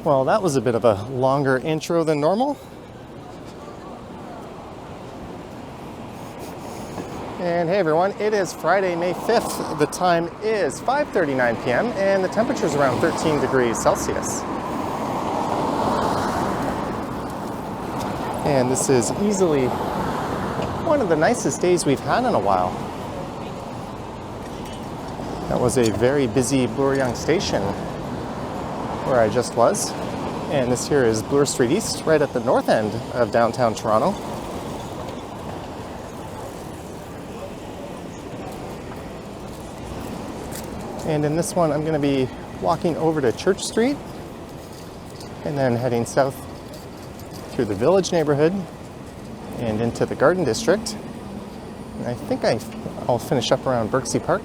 Well, that was a bit of a longer intro than normal. And hey everyone, it is Friday, May 5th. The time is 5:39 p.m. and the temperature is around 13 degrees Celsius. And this is easily one of the nicest days we've had in a while. That was a very busy Bloor-Yonge station where I just was. And this here is Bloor Street East, right at the north end of downtown Toronto. And in this one, I'm going to be walking over to Church Street and then heading south through the Village neighborhood and into the Garden District. And I think I'll finish up around Berczy Park.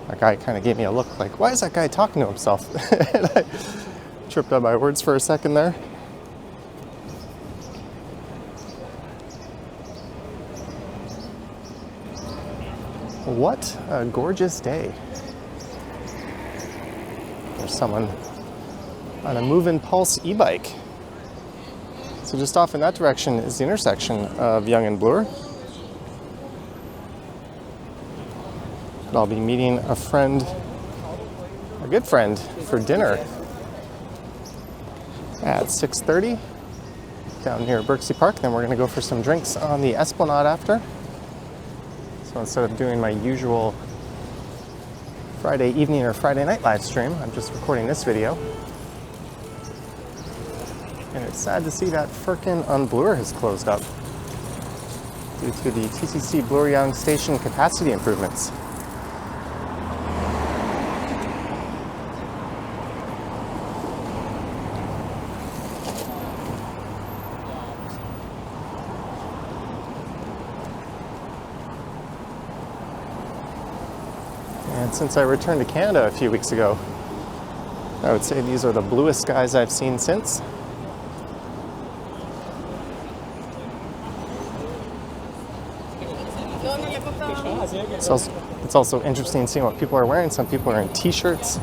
That guy kind of gave me a look like, why is that guy talking to himself? And I tripped on my words for a second there. What a gorgeous day. There's someone on a Move-In Pulse e-bike. So just off in that direction is the intersection of Yonge and Bloor. And I'll be meeting a good friend, for dinner at 6:30 down near Berczy Park. Then we're going to go for some drinks on the Esplanade after. So instead of doing my usual Friday evening or Friday night live stream, I'm just recording this video. And it's sad to see that Firkin on Bloor has closed up due to the TTC Bloor-Yonge station capacity improvements. And since I returned to Canada a few weeks ago, I would say these are the bluest skies I've seen since. It's also interesting seeing what people are wearing. Some people are in t-shirts.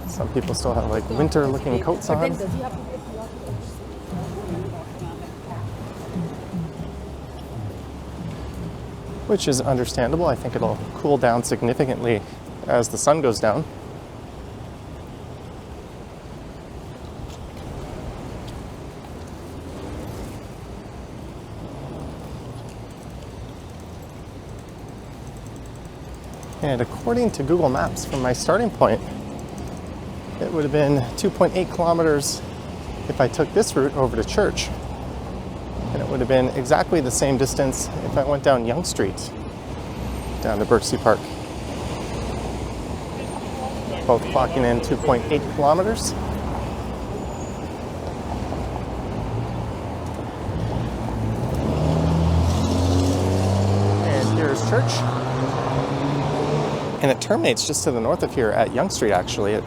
Some people still have like winter looking coats on. Which is understandable. I think it'll cool down significantly as the sun goes down. And according to Google Maps, from my starting point, it would have been 2.8 kilometers if I took this route over to Church. And it would have been exactly the same distance if I went down Yonge Street, down to Berczy Park. Both clocking in 2.8 kilometers. And here's Church. And it terminates just to the north of here at Yonge Street, actually. It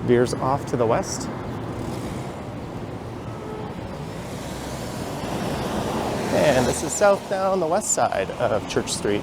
veers off to the west. And this is south down the west side of Church Street.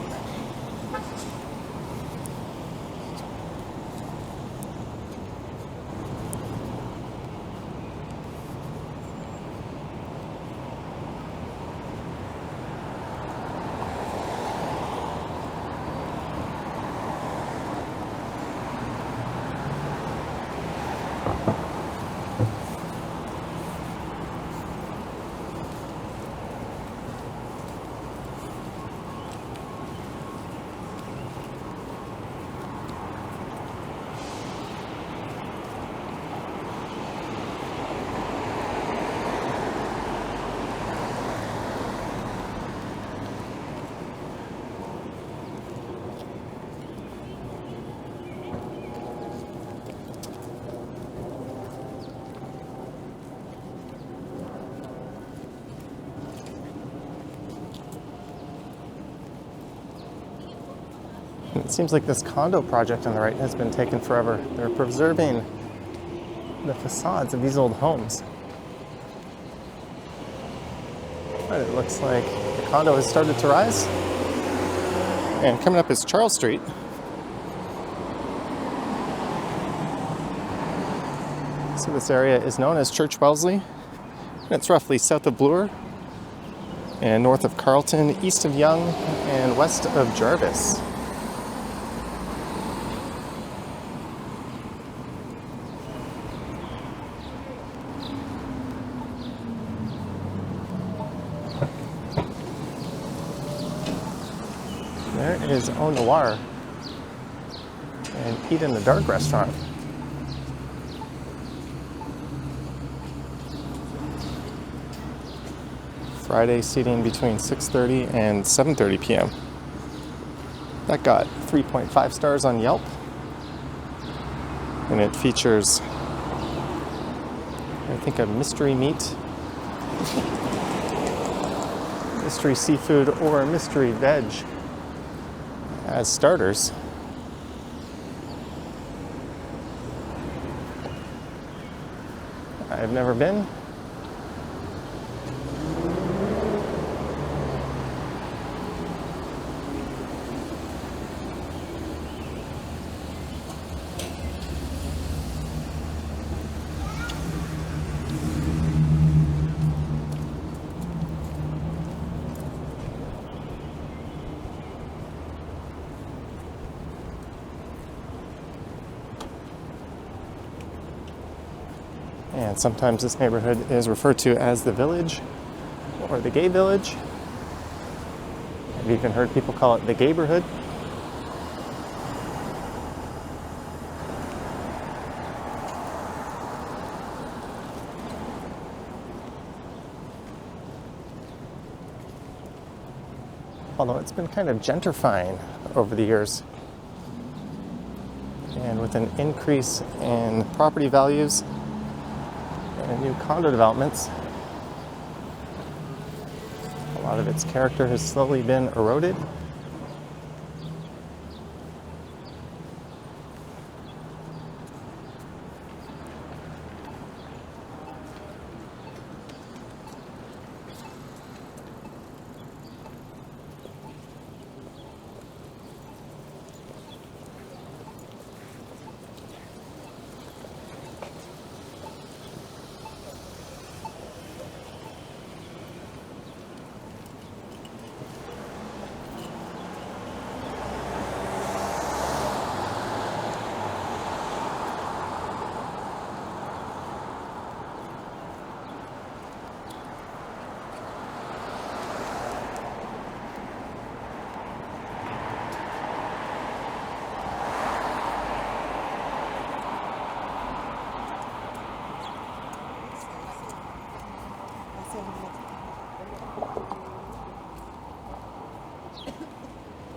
And it seems like this condo project on the right has been taking forever. They're preserving the facades of these old homes. But it looks like the condo has started to rise. And coming up is Charles Street. So this area is known as Churhc-Wellesley. And it's roughly south of Bloor and north of Carlton, east of Yonge, and west of Jarvis. There is Au Noir, an Eat in the Dark restaurant. Friday seating between 6:30 and 7:30 p.m. That got 3.5 stars on Yelp. And it features, I think, a mystery meat, mystery seafood, or a mystery veg as starters. I've never been. And sometimes this neighborhood is referred to as the Village or the Gay Village. I've even heard people call it the Gayborhood. Although it's been kind of gentrifying over the years. And with an increase in property values and new condo developments, a lot of its character has slowly been eroded.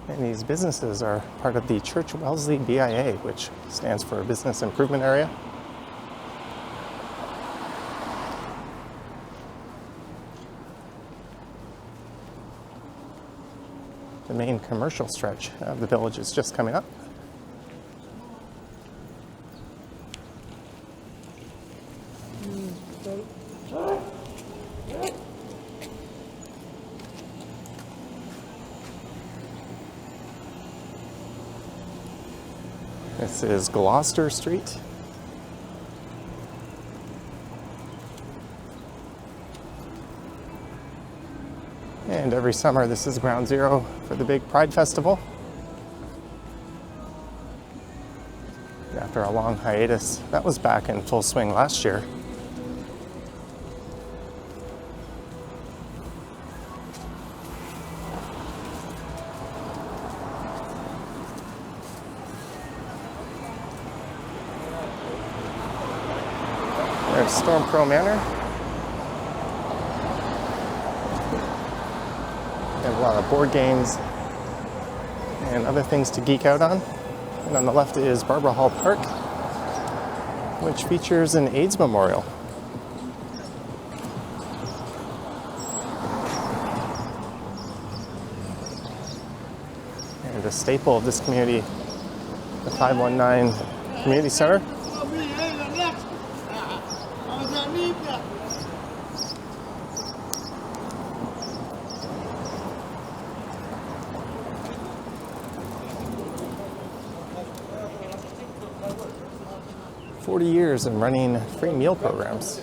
And these businesses are part of the Churhc-Wellesley BIA, which stands for Business Improvement Area. The main commercial stretch of the village is just coming up. This is Gloucester Street. And every summer this is ground zero for the big Pride Festival. After a long hiatus, that was back in full swing last year. There's Stormcrow Manor. We have a lot of board games and other things to geek out on. And on the left is Barbara Hall Park, which features an AIDS memorial. And a staple of this community, the 519 Community Center. Years of running free meal programs.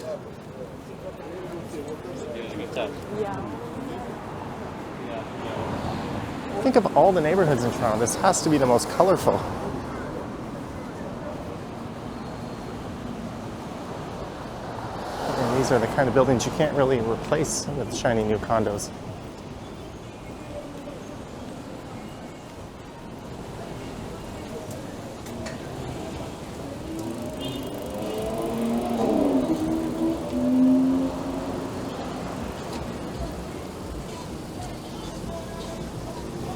Think of all the neighborhoods in Toronto. This has to be the most colorful. And these are the kind of buildings you can't really replace with shiny new condos.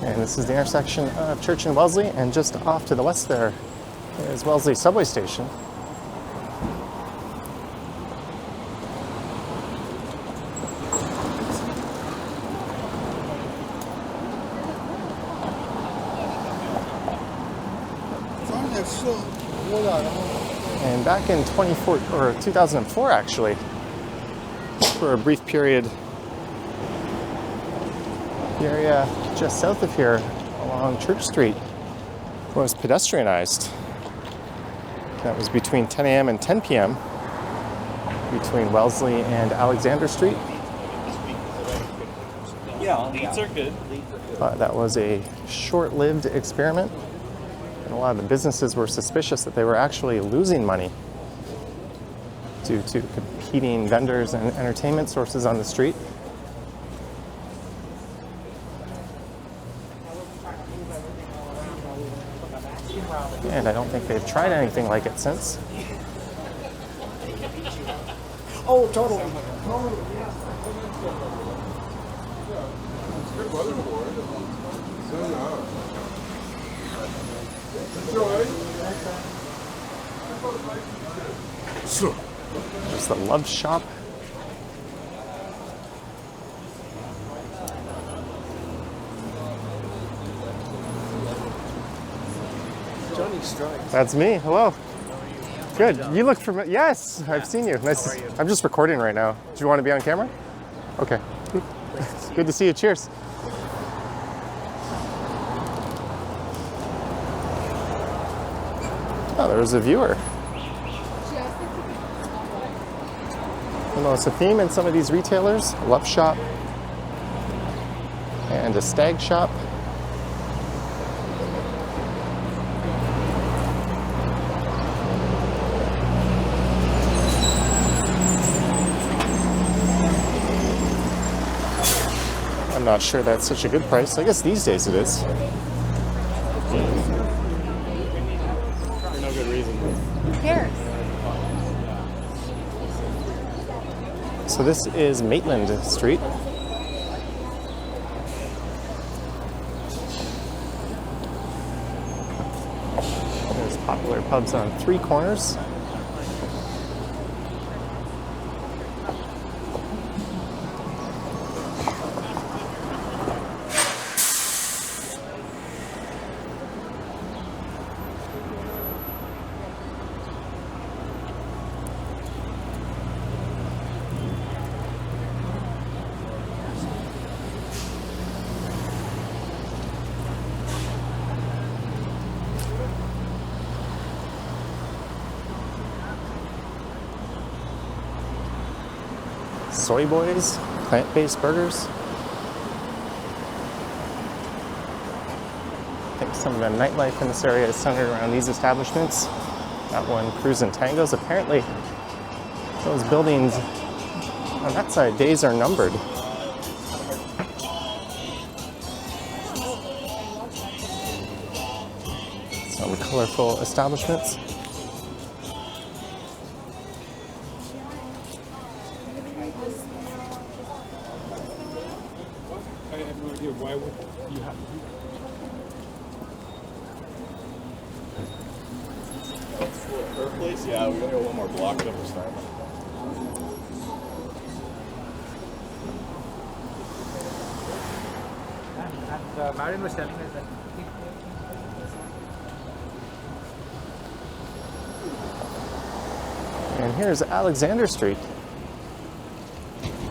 And this is the intersection of Church and Wellesley, and just off to the west there is Wellesley subway station. And back in 2004 actually, for a brief period, the area just south of here along Church Street was pedestrianized. That was between 10 a.m. and 10 p.m. between Wellesley and Alexander Street. Yeah, leads are good. But that was a short-lived experiment, and a lot of the businesses were suspicious that they were actually losing money due to competing vendors and entertainment sources on the street. And I don't think they've tried anything like it since. Oh, totally. There's the Love Shop. That's me. Hello. Good. You look familiar. Yes, I've seen you. Nice. To I'm just recording right now. Do you want to be on camera? Okay. Good to see you. Cheers. Oh, there's a viewer. You know, it's a theme in some of these retailers. Love Shop and a Stag Shop. I'm not sure that's such a good price. I guess these days it is. For no good reason. Who cares? So this is Maitland Street. There's popular pubs on three corners. Soy Boys, plant-based burgers. I think some of the nightlife in this area is centered around these establishments. That one, Cruise and Tangos. Apparently, those buildings on that side, days are numbered. Some colorful establishments. Why would you have to? Her place? Yeah, we gotta go one more block up or start. And Marion was telling us that And here's Alexander Street.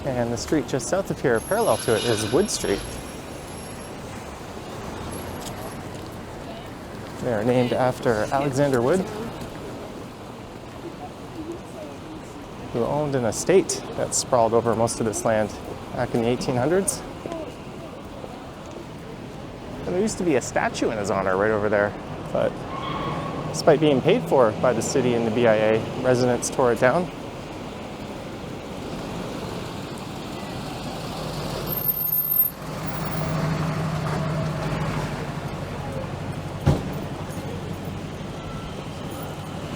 And the street just south of here, parallel to it, is Wood Street. They're named after Alexander Wood, who owned an estate that sprawled over most of this land back in the 1800s. And there used to be a statue in his honor right over there, but despite being paid for by the city and the BIA, residents tore it down.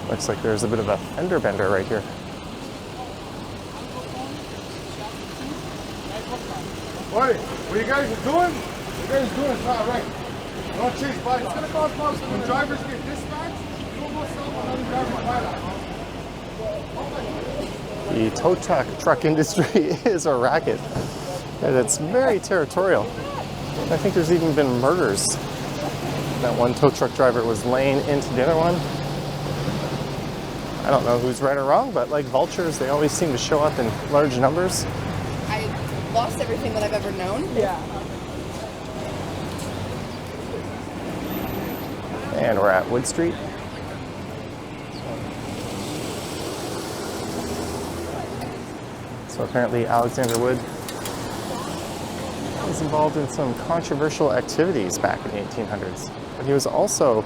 Looks like there's a bit of a fender bender right here. Oi, what you guys are doing? What you guys are doing is not right. Don't chase bikes. It's gonna cause problems when drivers get dispatched. You don't go stop another driver by that. The tow truck industry is a racket, and it's very territorial. I think there's even been murders. That one tow truck driver was laying into the other one. I don't know who's right or wrong, but like vultures, they always seem to show up in large numbers. I lost everything that I've ever known. Yeah. And we're at Wood Street. So apparently Alexander Wood was involved in some controversial activities back in the 1800s. But he was also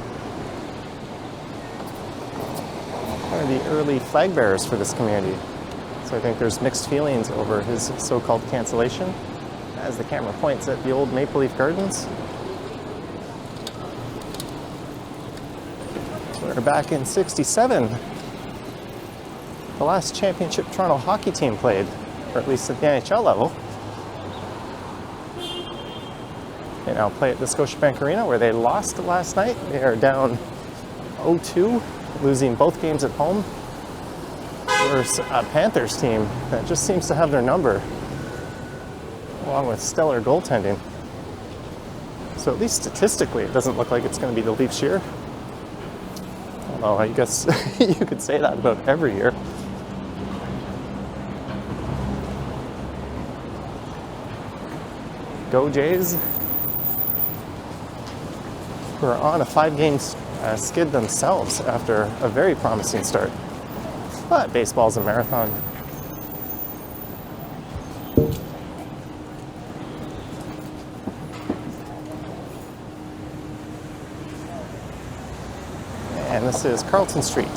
one of the early flag bearers for this community. So I think there's mixed feelings over his so-called cancellation, as the camera points at the old Maple Leaf Gardens. We're back in '67. The last championship Toronto hockey team played, or at least at the NHL level. They now play at the Scotiabank Arena, where they lost last night. They are down 0-2, losing both games at home. There's a Panthers team that just seems to have their number, along with stellar goaltending. So at least statistically, it doesn't look like it's going to be the Leafs' year. Although I guess you could say that about every year. Go Jays, who are on a 5-game skid themselves after a very promising start. But baseball's a marathon. And this is Carlton Street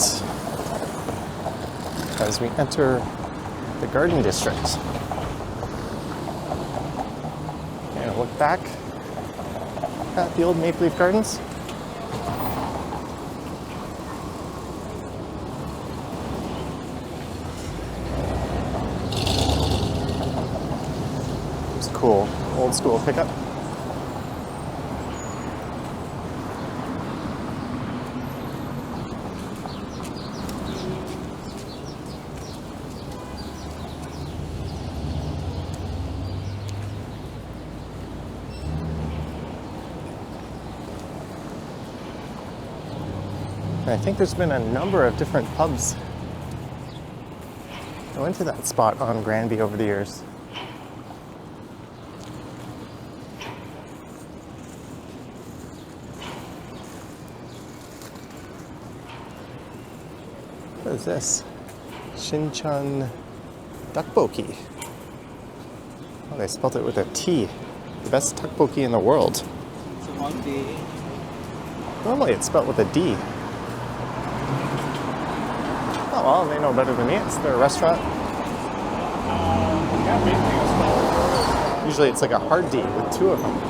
as we enter the Garden District. And look back at the old Maple Leaf Gardens. It's cool, old school pickup. I think there's been a number of different pubs. I went to that spot on Granby over the years. What is this? Shinchon Tteokbokki. Oh, they spelled it with a T. The best tteokbokki in the world. Normally it's spelled with a D. Oh well, they know better than me. It's their restaurant. Usually it's like a hard D with 2 of them.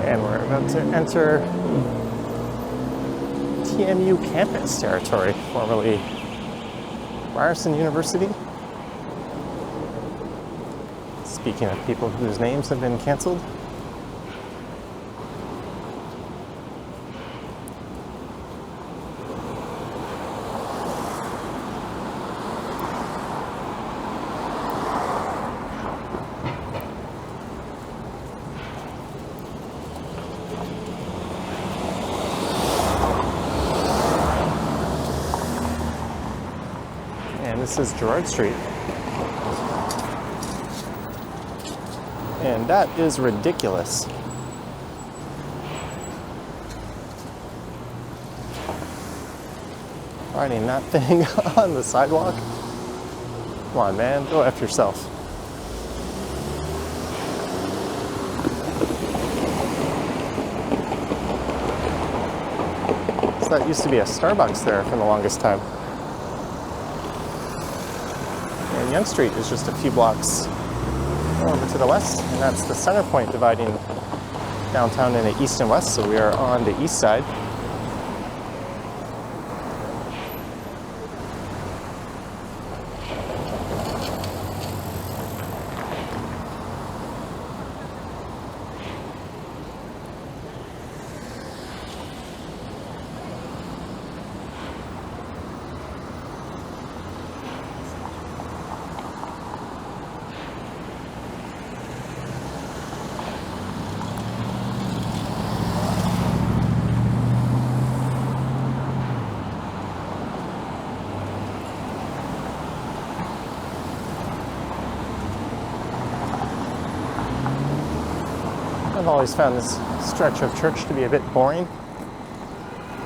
And we're about to enter TMU campus territory, formerly Ryerson University. Speaking of people whose names have been canceled. This is Gerrard Street. And that is ridiculous. Riding that thing on the sidewalk? Come on, man, go F yourself. So that used to be a Starbucks there for the longest time. Yonge Street is just a few blocks over to the west, and that's the center point dividing downtown into east and west, so we are on the east side. I've always found this stretch of church to be a bit boring,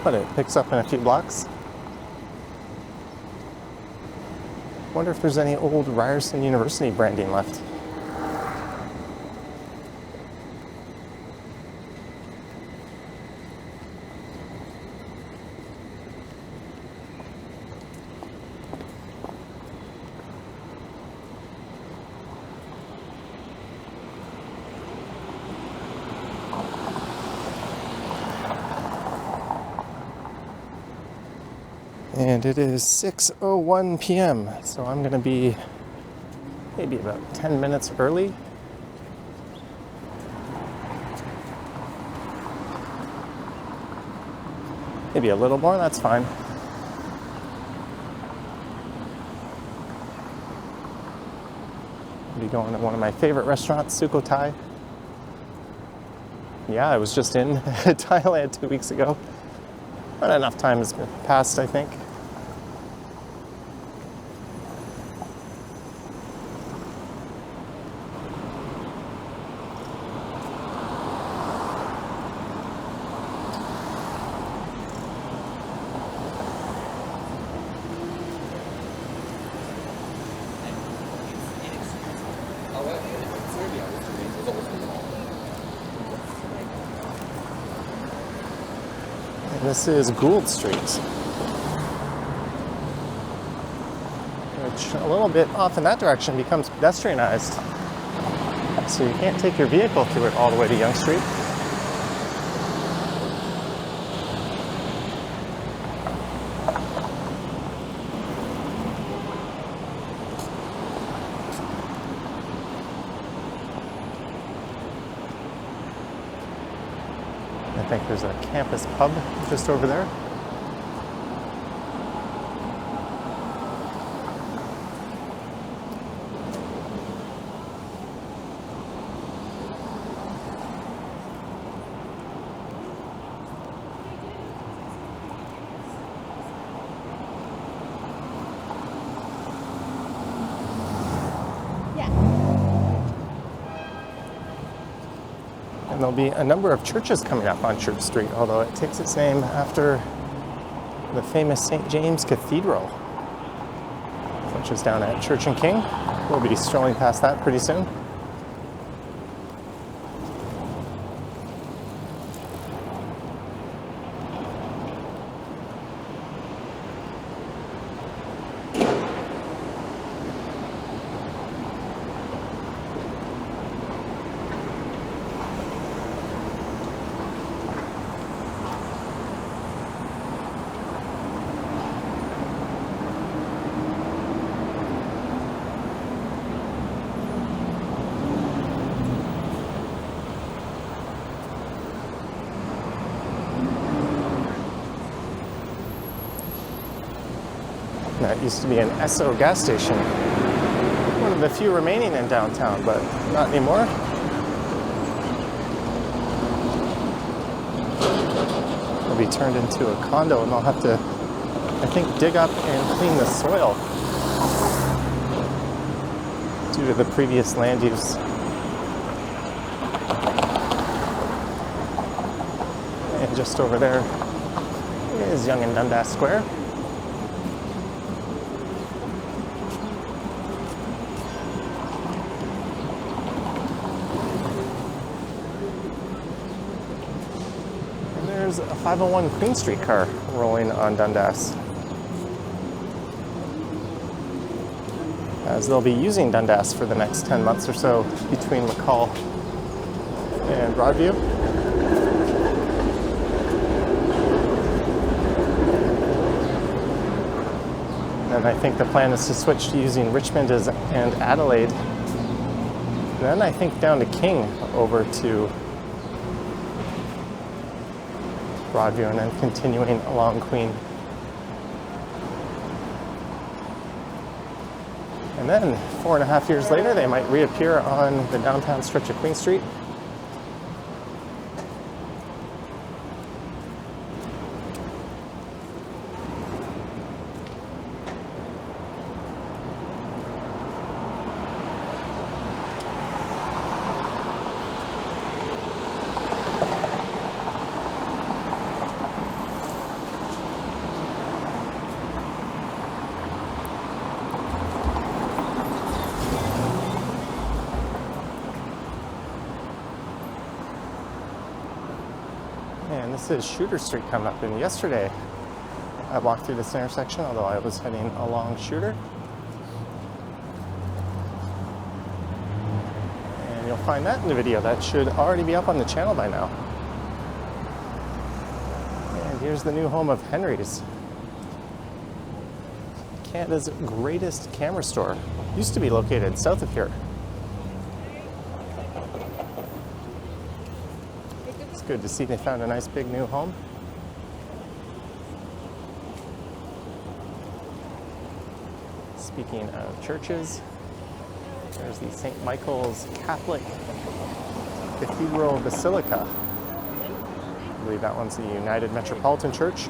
but it picks up in a few blocks. Wonder if there's any old Ryerson University branding left. And it is 6:01 p.m., so I'm going to be maybe about 10 minutes early. Maybe a little more, that's fine. I'll be going to one of my favorite restaurants, Sukhothai. Yeah, I was just in Thailand 2 weeks ago. But enough time has passed, I think. This is Gould Street, which a little bit off in that direction becomes pedestrianized. So you can't take your vehicle through it all the way to Yonge Street. I think there's a campus pub just over there. And there'll be a number of churches coming up on Church Street, although it takes its name after the famous St. James Cathedral, which is down at Church and King. We'll be strolling past that pretty soon. That used to be an Esso gas station. One of the few remaining in downtown, but not anymore. It'll be turned into a condo and they'll have to, I think, dig up and clean the soil due to the previous land use. And just over there is Yonge and Dundas Square. And there's a 501 Queen Street car rolling on Dundas, as they'll be using Dundas for the next 10 months or so between McCall and Broadview. And I think the plan is to switch to using Richmond and Adelaide. And then I think down to King over to Broadview and then continuing along Queen. And then 4.5 years later, they might reappear on the downtown stretch of Queen Street. And this is Shooter Street coming up. And yesterday, I walked through this intersection, although I was heading along Shooter. And you'll find that in the video. That should already be up on the channel by now. And here's the new home of Henry's, Canada's greatest camera store. Used to be located south of here. Good to see they found a nice big new home. Speaking of churches, there's the St. Michael's Catholic Cathedral Basilica. I believe that one's the United Metropolitan Church.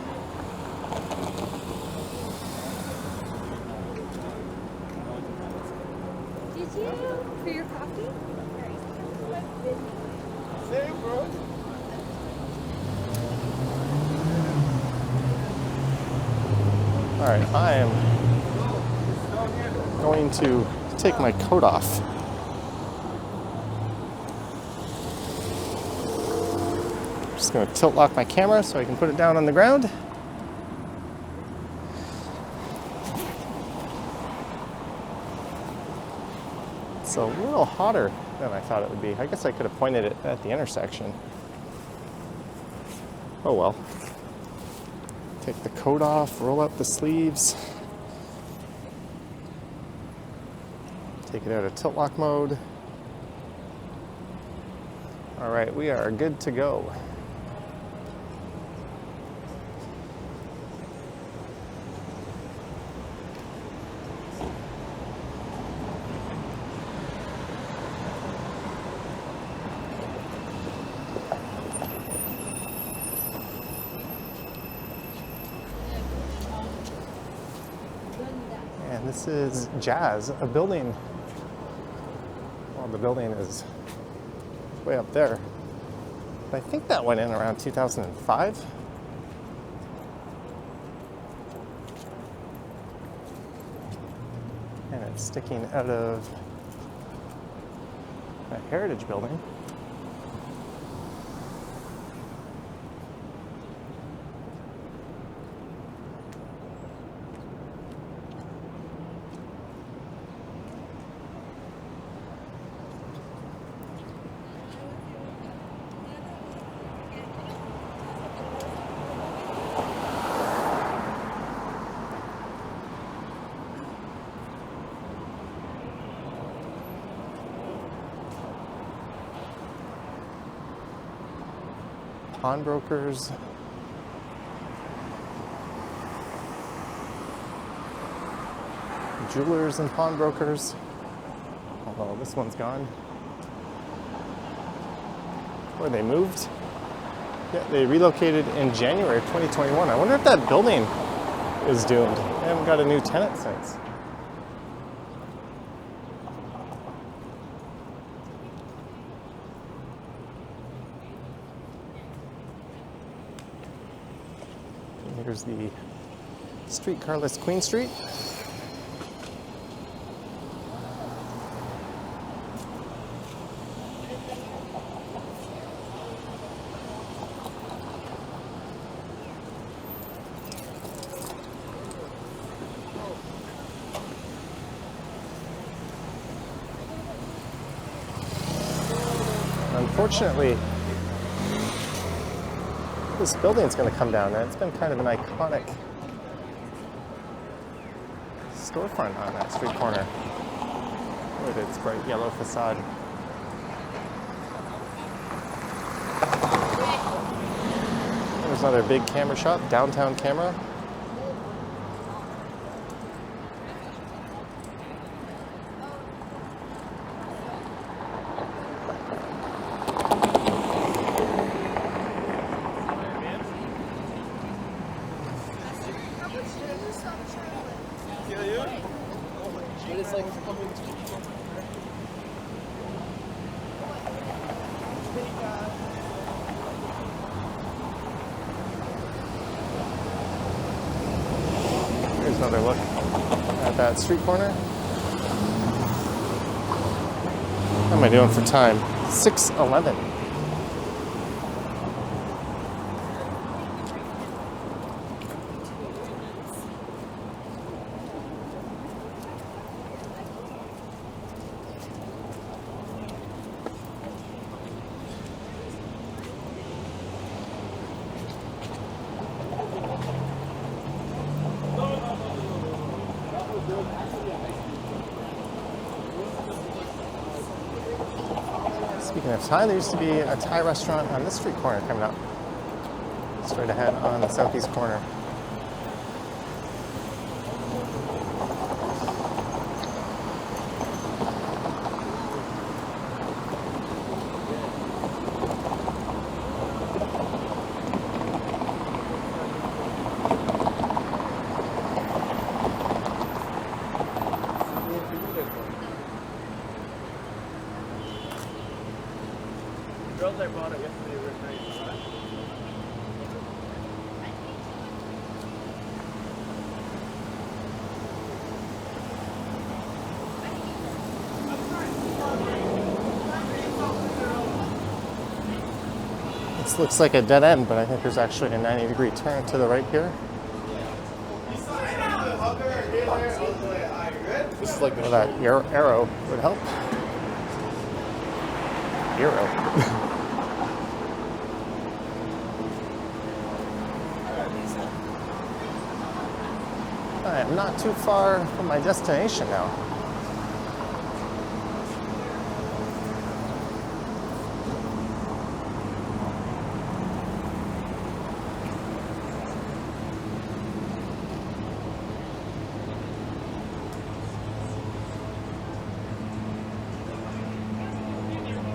Did you for your coffee? Same, bro. All right, I am going to take my coat off. Just going to tilt lock my camera so I can put it down on the ground. It's a little hotter than I thought it would be. I guess I could have pointed it at the intersection. Oh well. Take the coat off, roll up the sleeves. Take it out of tilt lock mode. All right, we are good to go. And this is Jazz, a building. Well, the building is way up there. But I think that went in around 2005. And it's sticking out of a heritage building. Pawnbrokers. jewelers and pawnbrokers. Although this one's gone. Or they moved. Yeah, they relocated in January of 2021. I wonder if that building is doomed. They haven't got a new tenant since. And here's the streetcar list Queen Street. Unfortunately, this building's going to come down, and it's been kind of an iconic storefront on that street corner with its bright yellow facade. There's another big camera shop, Downtown Camera. Here's another look at that street corner. How am I doing for time? 6:11. Speaking of Thai, there used to be a Thai restaurant on this street corner coming up. Straight ahead on the southeast corner. Girls I bought it yesterday were nice. This looks like a dead end, but I think there's actually a 90-degree turn to the right here. This is like the Well, that arrow would help. Arrow. I am not too far from my destination now.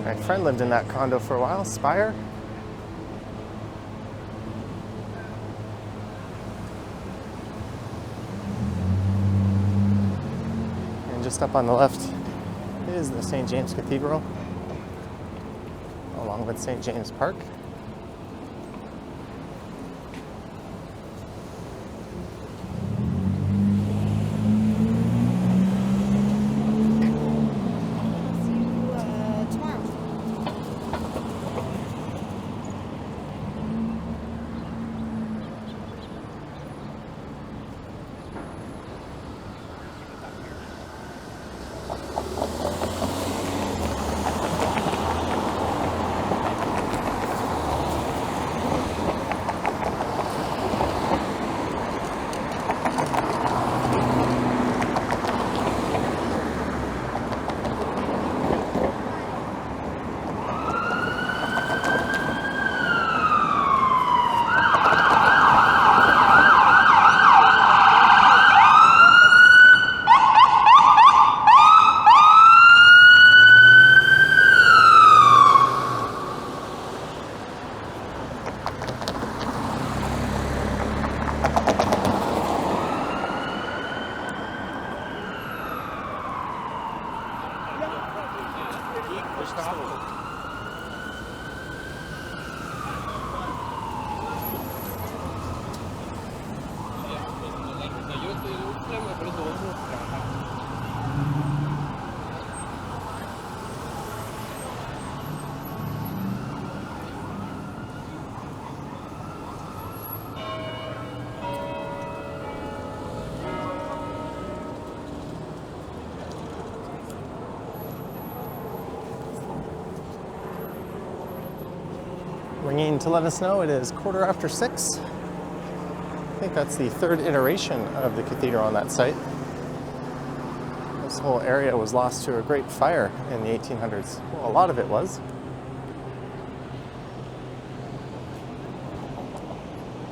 My friend lived in that condo for a while, Spire. And just up on the left is the St. James Cathedral, along with St. James Park. Ringing to let us know it is 6:15. I think that's the third iteration of the cathedral on that site. This whole area was lost to a great fire in the 1800s. Well, a lot of it was.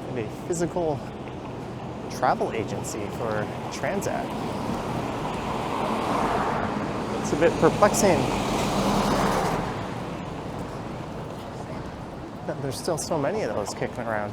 And a physical travel agency for Transat. It's a bit perplexing that there's still so many of those kicking around.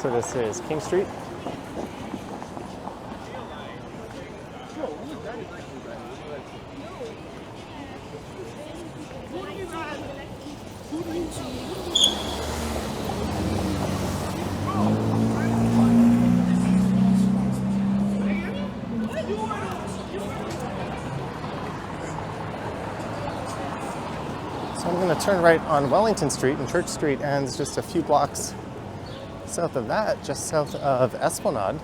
So this is King Street. So I'm going to turn right on Wellington Street, and Church Street ends just a few blocks south of that, just south of Esplanade.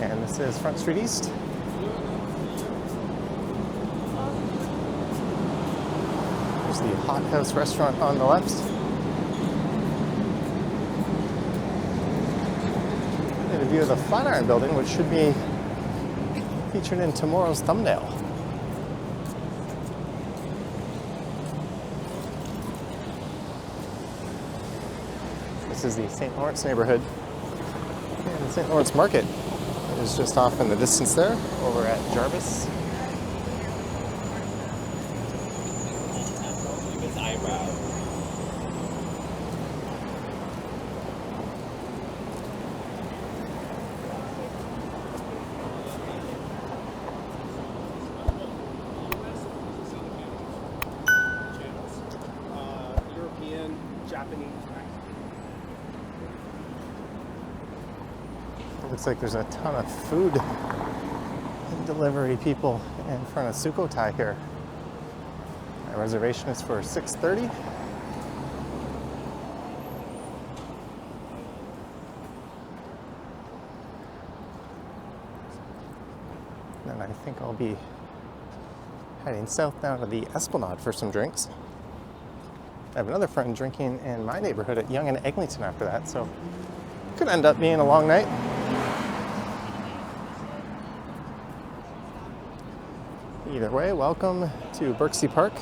And this is Front Street East. There's the Hot House restaurant on the left. And a view of the Flatiron Building, which should be featured in tomorrow's thumbnail. This is the St Larence neighborhood. And the St Lawrence Market is just off in the distance there, over at Jarvis. European, Japanese. Looks like there's a ton of food delivery people in front of Sukhothai here. My reservation is for 6:30. And I think I'll be heading south down to the Esplanade for some drinks. I have another friend drinking in my neighborhood at Yonge and Eglinton after that, so it could end up being a long night. Either way, welcome to Berczy Park.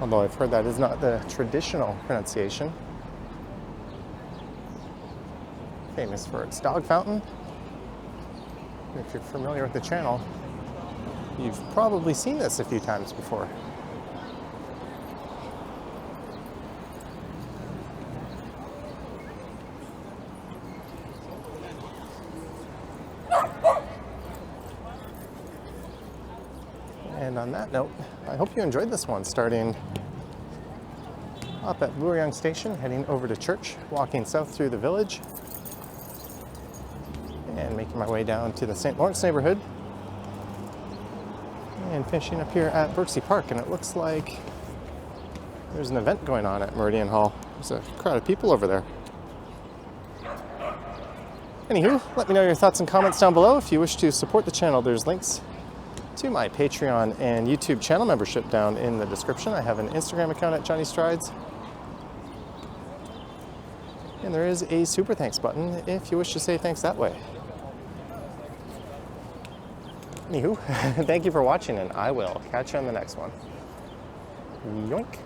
Although I've heard that is not the traditional pronunciation. Famous for its dog fountain. If you're familiar with the channel, you've probably seen this a few times before. And on that note, I hope you enjoyed this one, starting up at Bloor-Yonge Station, heading over to Church, walking south through the village, and making my way down to the St Larence neighborhood, and finishing up here at Berczy Park. And it looks like There's an event going on at Meridian Hall. There's a crowd of people over there. Anywho, let me know your thoughts and comments down below. If you wish to support the channel, there's links to my Patreon and YouTube channel membership down in the description. I have an Instagram account at Johnny Strides. And there is a super thanks button if you wish to say thanks that way. Anywho, thank you for watching, and I will catch you on the next one. Yoink.